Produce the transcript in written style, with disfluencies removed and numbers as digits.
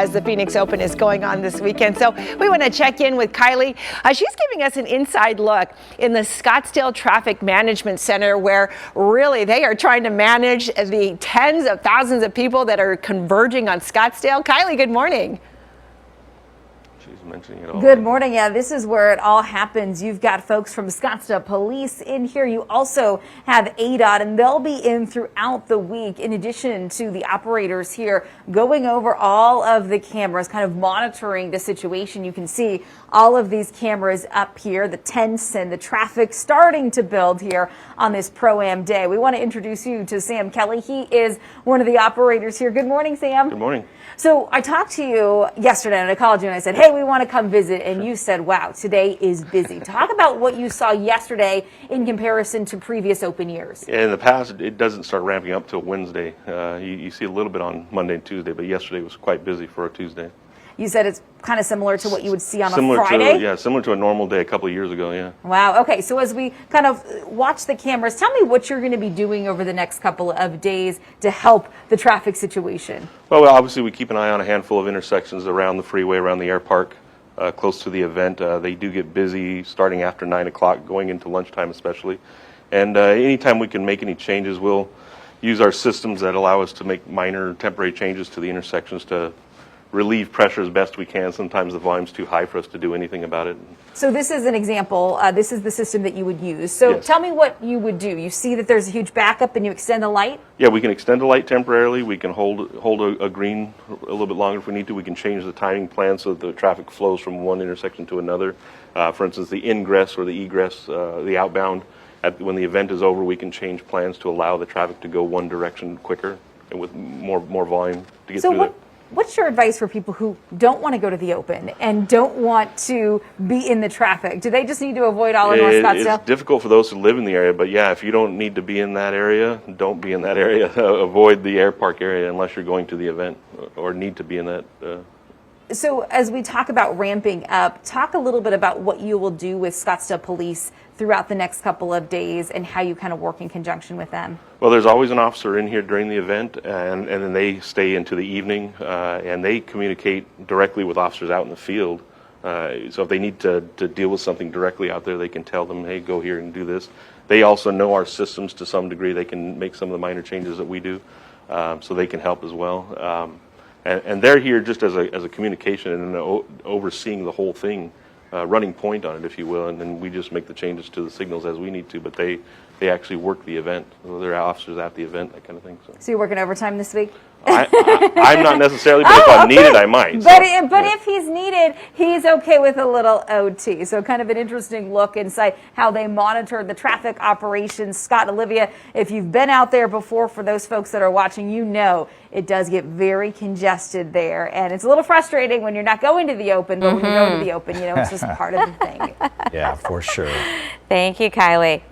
as the Phoenix Open is going on this weekend. So we want to check in with Kylie. She's giving us an inside look in the Scottsdale Traffic Management Center, where really they are trying to manage the tens of thousands of people that are converging on Scottsdale. Kylie, good morning. Mentioning it all. Good morning. Yeah, this is where it all happens. You've got folks from Scottsdale Police in here. You also have ADOT, and they'll be in throughout the week, in addition to the operators here going over all of the cameras, kind of monitoring the situation. You can see all of these cameras up here, the tents and the traffic starting to build here on this Pro-Am day. We want to introduce you to Sam Kelly. He is one of the operators here. Good morning, Sam. Good morning. So I talked to you yesterday, and I called you and I said, hey, we want to come visit. And you said, wow, today is busy. Talk about what you saw yesterday in comparison to previous open years. In the past, it doesn't start ramping up till Wednesday. You see a little bit on Monday and Tuesday, but yesterday was quite busy for a Tuesday. You said it's kind of similar to what you would see on a Friday? Similar to a normal day a couple of years ago, yeah. Wow, okay, so as we kind of watch the cameras, tell me what you're going to be doing over the next couple of days to help the traffic situation. Well, obviously we keep an eye on a handful of intersections around the freeway, around the air park, close to the event. They do get busy starting after 9 o'clock, going into lunchtime especially. And anytime we can make any changes, we'll use our systems that allow us to make minor temporary changes to the intersections to relieve pressure as best we can. Sometimes the volume's too high for us to do anything about it. So this is an example. This is the system that you would use. So yes. Tell me what you would do. You see that there's a huge backup and you extend the light? Yeah, we can extend the light temporarily. We can hold a green a little bit longer if we need to. We can change the timing plan so that the traffic flows from one intersection to another. For instance, the ingress or the egress, the outbound, when the event is over, we can change plans to allow the traffic to go one direction quicker and with more volume to get through it. What's your advice for people who don't want to go to the Open and don't want to be in the traffic? Do they just need to avoid all of North Scottsdale? It's difficult for those who live in the area, but yeah, if you don't need to be in that area, don't be in that area. Avoid the air park area unless you're going to the event or need to be in that. So as we talk about ramping up, talk a little bit about what you will do with Scottsdale Police throughout the next couple of days and how you kind of work in conjunction with them. Well, there's always an officer in here during the event, and then they stay into the evening, and they communicate directly with officers out in the field. So if they need to deal with something directly out there, they can tell them, hey, go here and do this. They also know our systems to some degree. They can make some of the minor changes that we do, so they can help as well. And they're here just as a communication and overseeing the whole thing, running point on it, if you will, and then we just make the changes to the signals as we need to, but they actually work the event. They're officers at the event, that kind of thing. So you're working overtime this week? I'm not necessarily, but if I'm needed, I might. But if he's needed, he's okay with a little OT. So kind of an interesting look inside how they monitor the traffic operations. Scott, Olivia, if you've been out there before, for those folks that are watching, you know it does get very congested there. And it's a little frustrating when you're not going to the Open, but when you go to the Open, you know, it's just part of the thing. Yeah, for sure. Thank you, Kylie.